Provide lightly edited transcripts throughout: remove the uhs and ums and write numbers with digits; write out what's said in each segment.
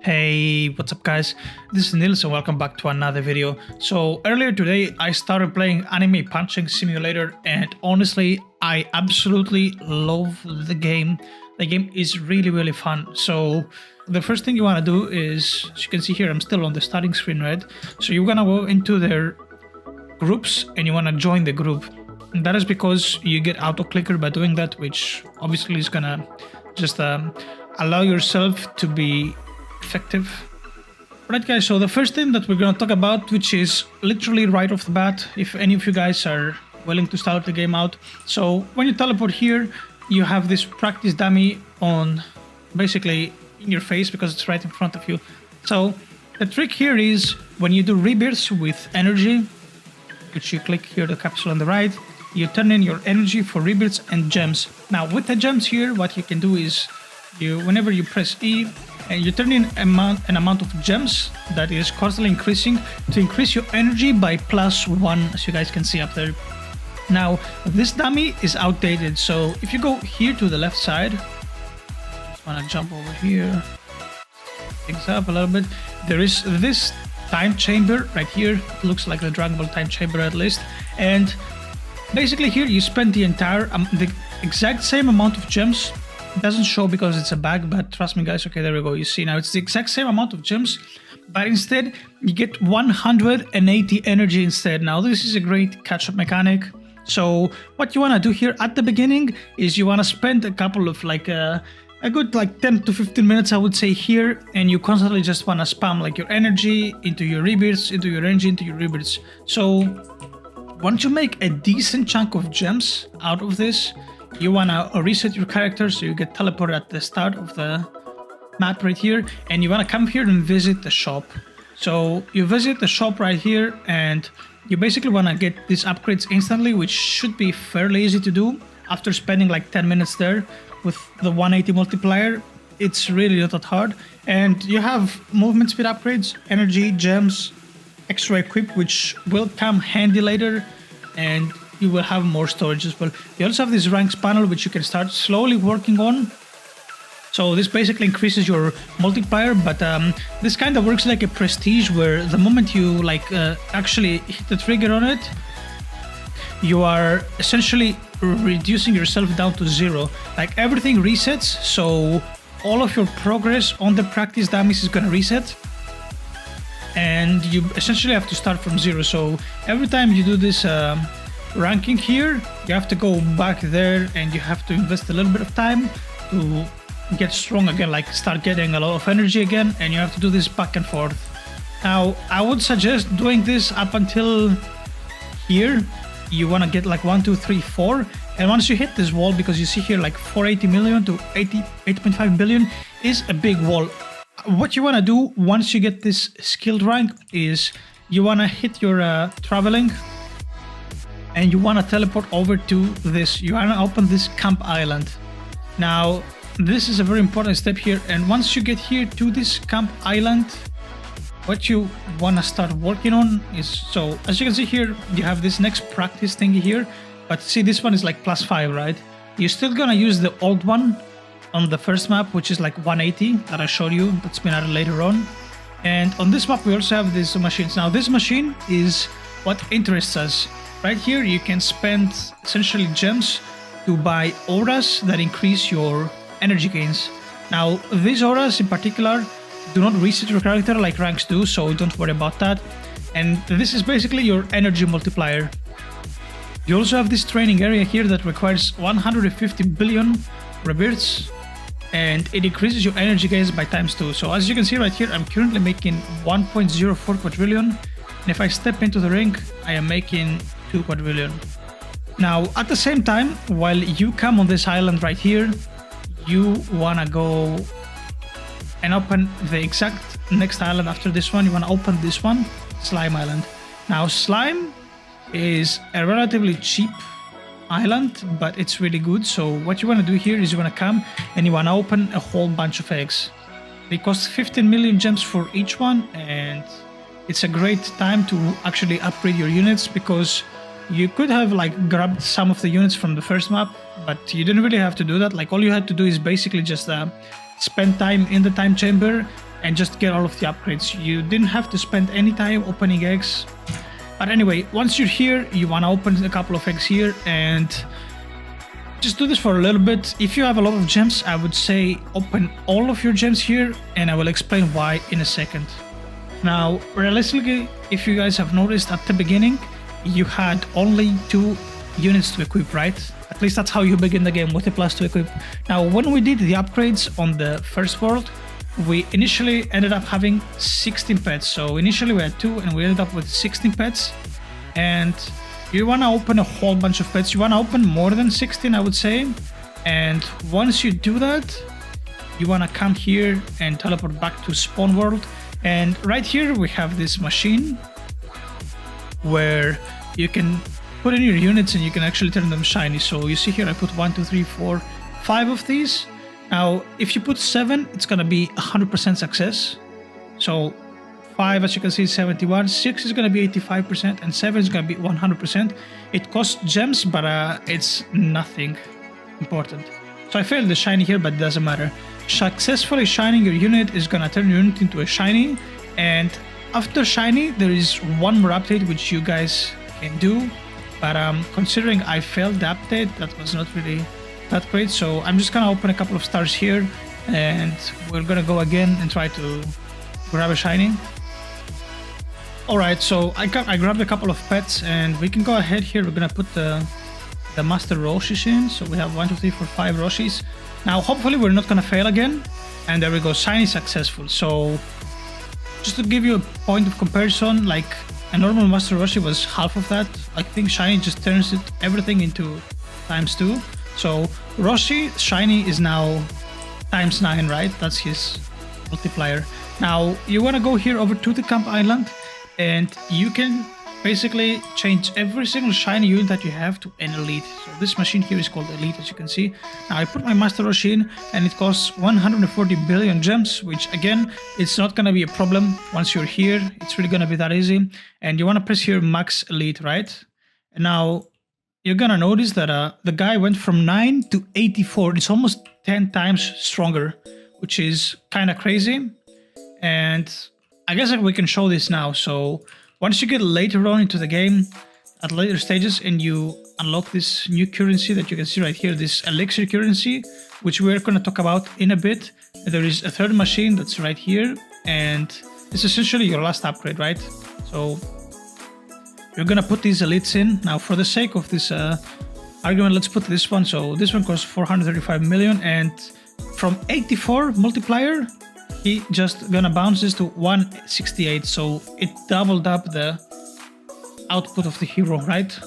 Hey, what's up guys? This is Nils and welcome back to another video. So earlier today I started playing Anime Punching Simulator and honestly I absolutely love the game. The game is really fun. So the first thing you want to do is, as you can see here, I'm still on the starting screen, right? So you're gonna go into their groups and you want to join the group. And that is because you get auto clicker by doing that, which obviously is gonna just allow yourself to be effective. Right guys, so the first thing that we're going to talk about, which is literally right off the bat, if any of you guys are willing to start the game out. So when you teleport here, you have this practice dummy on basically in your face because it's right in front of you. So the trick here is when you do rebirths with energy, which you click here the capsule on the right, you turn in your energy for rebirths and gems. Now with the gems here, what you can do is whenever you press E, and you turn in an amount of gems that is constantly increasing to increase your energy by +1, as you guys can see up there. Now this dummy is outdated, so if you go here to the left side, just want to jump over here, things up a little bit, there is this time chamber right here. It looks like the Dragon Ball time chamber at least, and basically here you spend the entire the exact same amount of gems. It doesn't show because it's a bag, but trust me guys, okay, there we go. You see now it's the exact same amount of gems, but instead you get 180 energy instead. Now this is a great catch-up mechanic. So what you want to do here at the beginning is you want to spend a couple of a good 10 to 15 minutes, I would say, here, and you constantly just want to spam like your energy into your rebirths, into your energy, into your rebirths. So once you make a decent chunk of gems out of this, you want to reset your character, so you get teleported at the start of the map right here, and you want to come here and visit the shop. So you visit the shop right here and you basically want to get these upgrades instantly, which should be fairly easy to do after spending like 10 minutes there with the 180 multiplier. It's really not that hard, and you have movement speed upgrades, energy, gems, extra equip, which will come handy later, and you will have more storage as well. You also have this ranks panel, which you can start slowly working on. So this basically increases your multiplier, but this kind of works like a prestige, where the moment you actually hit the trigger on it, you are essentially reducing yourself down to 0. Like everything resets, so all of your progress on the practice dummies is gonna reset, and you essentially have to start from 0. So every time you do this ranking here, you have to go back there and you have to invest a little bit of time to get strong again, like start getting a lot of energy again, and you have to do this back and forth. Now I would suggest doing this up until here. You want to get like 1, 2, 3, 4, and once you hit this wall, because you see here like 480 million to 8.5 billion is a big wall. What you want to do once you get this skilled rank is you want to hit your traveling, and you want to teleport over to this. You want to open this camp island. Now this is a very important step here, and once you get here to this camp island, what you want to start working on is, so as you can see here, you have this next practice thingy here, but see this one is like +5, right? You're still gonna use the old one on the first map, which is like 180 that I showed you, that's been added later on. And on this map we also have these machines. Now this machine is what interests us. Right here you can spend essentially gems to buy auras that increase your energy gains. Now these auras in particular do not reset your character like ranks do, so don't worry about that. And this is basically your energy multiplier. You also have this training area here that requires 150 billion rebirths, and it increases your energy gains by ×2. So as you can see right here, I'm currently making 1.04 quadrillion, and if I step into the ring, I am making 2 quadrillion. Now at the same time, while you come on this island right here, you wanna go and open the exact next island after this one. You wanna open this one, Slime Island. Now Slime is a relatively cheap island, but it's really good. So what you wanna do here is you wanna come and you wanna open a whole bunch of eggs. They cost 15 million gems for each one, and it's a great time to actually upgrade your units, because you could have grabbed some of the units from the first map, but you didn't really have to do that. Like all you had to do is basically just spend time in the time chamber and just get all of the upgrades. You didn't have to spend any time opening eggs. But anyway, once you're here, you want to open a couple of eggs here and just do this for a little bit. If you have a lot of gems, I would say open all of your gems here, and I will explain why in a second. Now, realistically, if you guys have noticed at the beginning, you had only 2 units to equip, right? At least that's how you begin the game, with a plus to equip. Now, when we did the upgrades on the first world, we initially ended up having 16 pets. So initially we had 2 and we ended up with 16 pets. And you want to open a whole bunch of pets. You want to open more than 16, I would say. And once you do that, you want to come here and teleport back to spawn world. And right here we have this machine where you can put in your units and you can actually turn them shiny. So you see here I put 1, 2, 3, 4, 5 of these. Now if you put 7, it's gonna be 100% success. So 5, as you can see, 71, 6 is gonna be 85%, and 7 is gonna be 100%. It costs gems, but it's nothing important. So I failed the shiny here, but it doesn't matter. Successfully shining your unit is gonna turn your unit into a shiny, and after shiny there is one more update which you guys can do. But considering I failed the update, that was not really that great. So I'm just gonna open a couple of stars here, and we're gonna go again and try to grab a shiny. Alright, so I grabbed a couple of pets, and we can go ahead here. We're gonna put the master Roshis in. So we have 1, 2, 3, 4, 5 Roshis. Now hopefully we're not gonna fail again. And there we go, shiny successful. So just to give you a point of comparison, like a normal Master Roshi was half of that. I think shiny just turns everything into ×2. So Roshi shiny is now ×9, right? That's his multiplier. Now you want to go here over to the camp island, and you can basically change every single shiny unit that you have to an elite. So this machine here is called elite, as you can see. Now I put my Master Roshi in, and it costs 140 billion gems, which again, it's not going to be a problem once you're here. It's really going to be that easy. And you want to press here max elite, right? And now you're going to notice that the guy went from 9 to 84. It's almost 10 times stronger, which is kind of crazy. And I guess we can show this now. So once you get later on into the game, at later stages, and you unlock this new currency that you can see right here, this elixir currency, which we're going to talk about in a bit. There is a third machine that's right here, and it's essentially your last upgrade, right? So you're going to put these elites in. Now for the sake of this argument, let's put this one. So this one costs 435 million, and from 84 multiplier, he just gonna bounce this to 168, so it doubled up the output of the hero, right?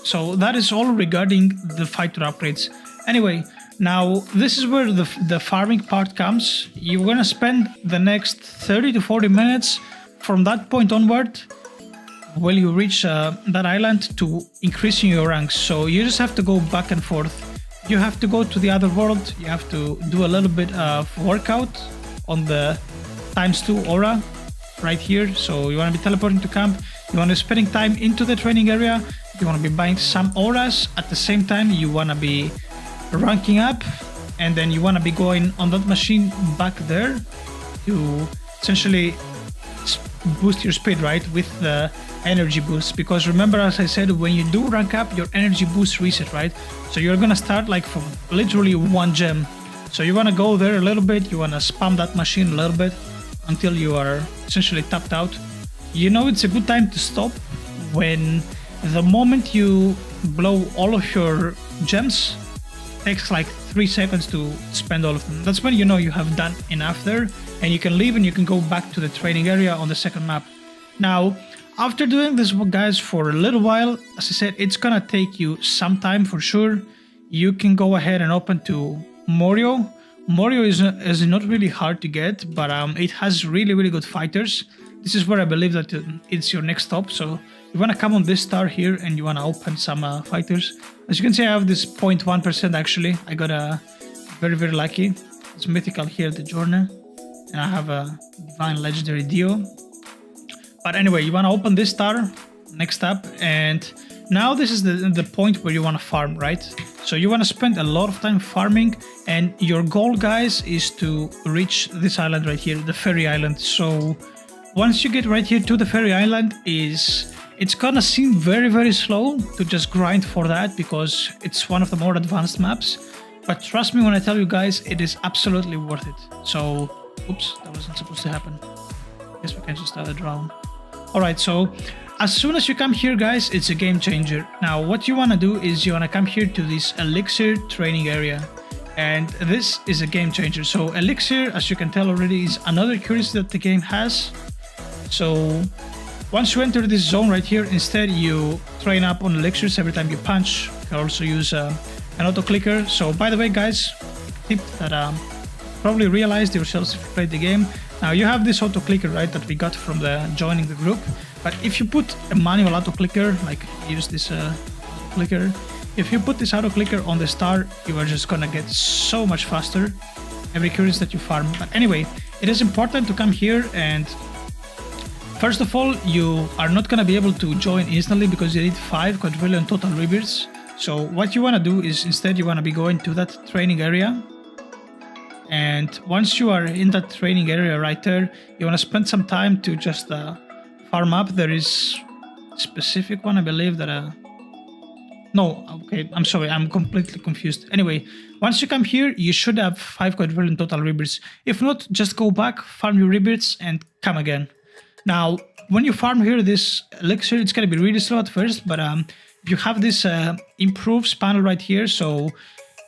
So that is all regarding the fighter upgrades. Anyway, now this is where the farming part comes. You're gonna spend the next 30 to 40 minutes from that point onward while you reach that island to increasing your ranks. So you just have to go back and forth. You have to go to the other world, you have to do a little bit of workout on the ×2 aura right here. So you want to be teleporting to camp, you want to be spending time into the training area, you want to be buying some auras. At the same time, you want to be ranking up, and then you want to be going on that machine back there to essentially boost your speed, right, with the energy boost. Because remember, as I said, when you do rank up, your energy boost reset, right? So you're gonna start like from literally 1 gem. So you want to go there a little bit, you want to spam that machine a little bit until you are essentially tapped out. You know it's a good time to stop when the moment you blow all of your gems, takes like 3 seconds to spend all of them. That's when you know you have done enough there, and you can leave and you can go back to the training area on the second map. Now, after doing this, guys, for a little while, as I said, it's gonna take you some time for sure. You can go ahead and open to Morio. Morio is not really hard to get, but it has really good fighters. This is where I believe that it's your next stop. So you want to come on this star here and you want to open some fighters. As you can see, I have this 0.1% actually. I got a very lucky. It's mythical here, the journey, and I have a divine legendary Dio. But anyway, you want to open this star next up, and now this is the point where you want to farm, right? So you want to spend a lot of time farming, and your goal, guys, is to reach this island right here, the ferry island. So once you get right here to the ferry island, it's gonna seem very slow to just grind for that because it's one of the more advanced maps. But trust me when I tell you guys, it is absolutely worth it. So, oops, that wasn't supposed to happen. Guess we can just drown. Alright, so as soon as you come here, guys, it's a game changer. Now, what you want to do is you want to come here to this elixir training area. And this is a game changer. So elixir, as you can tell already, is another currency that the game has. So once you enter this zone right here, instead you train up on elixirs every time you punch. You can also use an auto clicker. So by the way, guys, tip that probably realized yourselves if you played the game. Now you have this auto clicker, right, that we got from the joining the group. But if you put a manual auto clicker, like use this clicker, if you put this auto clicker on the star, you are just gonna get so much faster every currency that you farm. But anyway, it is important to come here, and first of all, you are not gonna be able to join instantly because you need 5 quadrillion total rebirths. So what you wanna do is instead you wanna be going to that training area. And once you are in that training area right there, you want to spend some time to just farm up. There is a specific one, I believe, that... No, okay, I'm sorry, I'm completely confused. Anyway, once you come here, you should have 5 quadrillion total rebirths. If not, just go back, farm your rebirths, and come again. Now, when you farm here this elixir, it's going to be really slow at first, but you have this improves panel right here, so...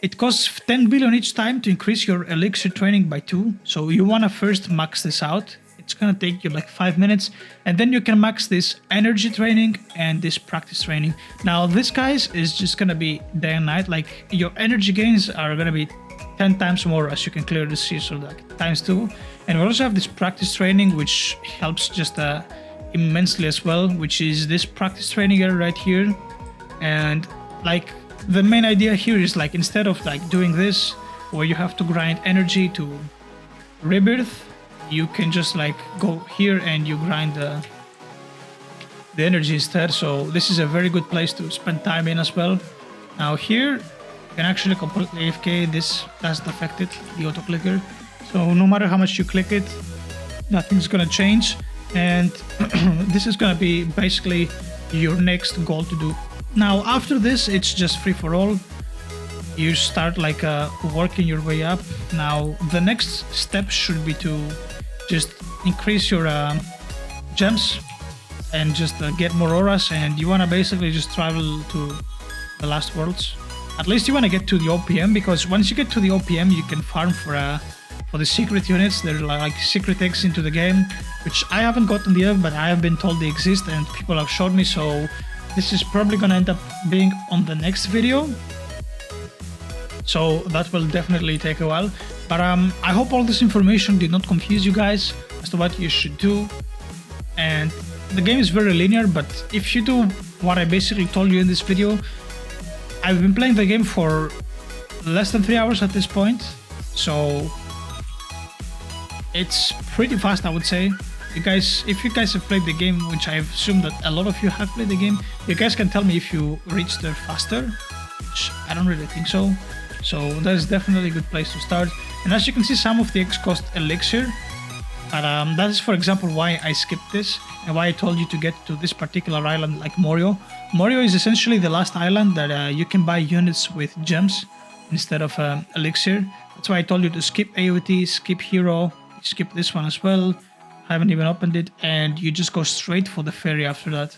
It costs 10 billion each time to increase your elixir training by 2. So you want to first max this out. It's going to take you like 5 minutes. And then you can max this energy training and this practice training. Now this, guys, is just going to be day and night. Like your energy gains are going to be 10 times more, as you can clearly see. So like times 2. And we also have this practice training, which helps just immensely as well. Which is this practice training area right here. And like... The main idea here is like instead of like doing this where you have to grind energy to rebirth, you can just like go here and you grind the energy instead. So this is a very good place to spend time in as well. Now here you can actually completely AFK. This doesn't affect it, the auto clicker. So no matter how much you click it, nothing's gonna change. And this is gonna be basically your next goal to do. Now after this, it's just free for all. You start like working your way up. Now the next step should be to just increase your gems and just get more auras, and you want to basically just travel to the last worlds. At least you want to get to the OPM, because once you get to the OPM you can farm for the secret units. They're like secret eggs into the game, which I haven't gotten yet, but I have been told they exist and people have showed me, so this is probably gonna end up being on the next video. So that will definitely take a while. But I hope all this information did not confuse you guys as to what you should do. And the game is very linear, but if you do what I basically told you in this video, I've been playing the game for less than 3 hours at this point. So it's pretty fast, I would say. You guys, if you guys have played the game, which I assume that a lot of you have played the game, you guys can tell me if you reached there faster, which I don't really think so. So that is definitely a good place to start. And as you can see, some of the eggs cost elixir. But that is, for example, why I skipped this and why I told you to get to this particular island like Morio. Morio is essentially the last island that you can buy units with gems instead of elixir. That's why I told you to skip AOT, skip hero, skip this one as well. I haven't even opened it, and you just go straight for the ferry after that.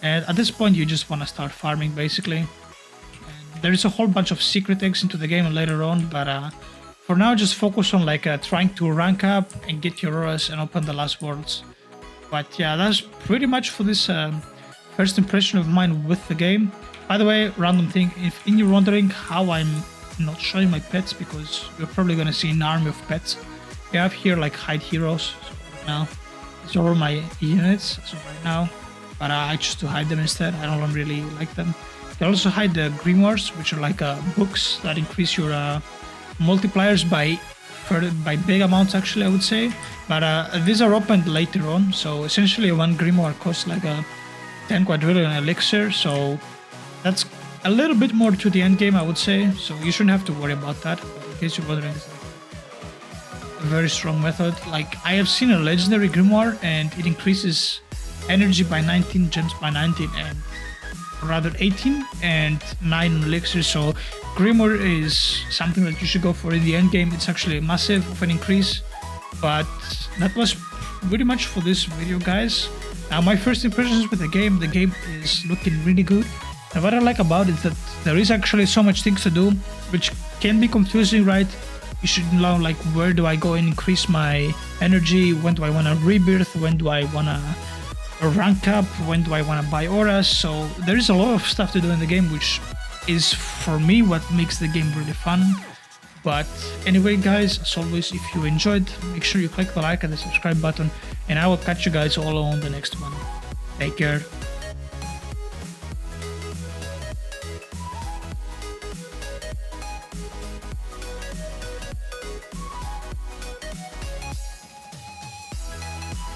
And at this point you just want to start farming basically. And there is a whole bunch of secret eggs into the game later on, but for now just focus on like trying to rank up and get your auras and open the last worlds. But yeah, that's pretty much for this first impression of mine with the game. By the way, random thing, if you're wondering how I'm not showing my pets, because you're probably gonna see an army of pets. You have here like hide heroes. Now these are all my units so right now, but I choose to hide them instead. I don't really like them. You can also hide the grimoires, which are like books that increase your multipliers by big amounts, actually, I would say. But these are opened later on, so essentially one grimoire costs like 10 quadrillion elixir, so that's a little bit more to the end game, I would say. So you shouldn't have to worry about that. But in case you're wondering, it's like a very strong method. Like I have seen a legendary grimoire and it increases energy by 19, gems by 19, and rather 18 and 9 elixirs. So grimoire is something that you should go for in the end game. It's actually massive of an increase. But that was pretty much for this video, guys. Now my first impressions with the game is looking really good. And what I like about it is that there is actually so much things to do, which can be confusing, right? You should know like where do I go and increase my energy, when do I want to rebirth, when do I want to rank up, when do I want to buy auras. So there is a lot of stuff to do in the game, which is for me what makes the game really fun. But anyway, guys, as always, if you enjoyed, make sure you click the like and the subscribe button, and I will catch you guys all on the next one. Take care.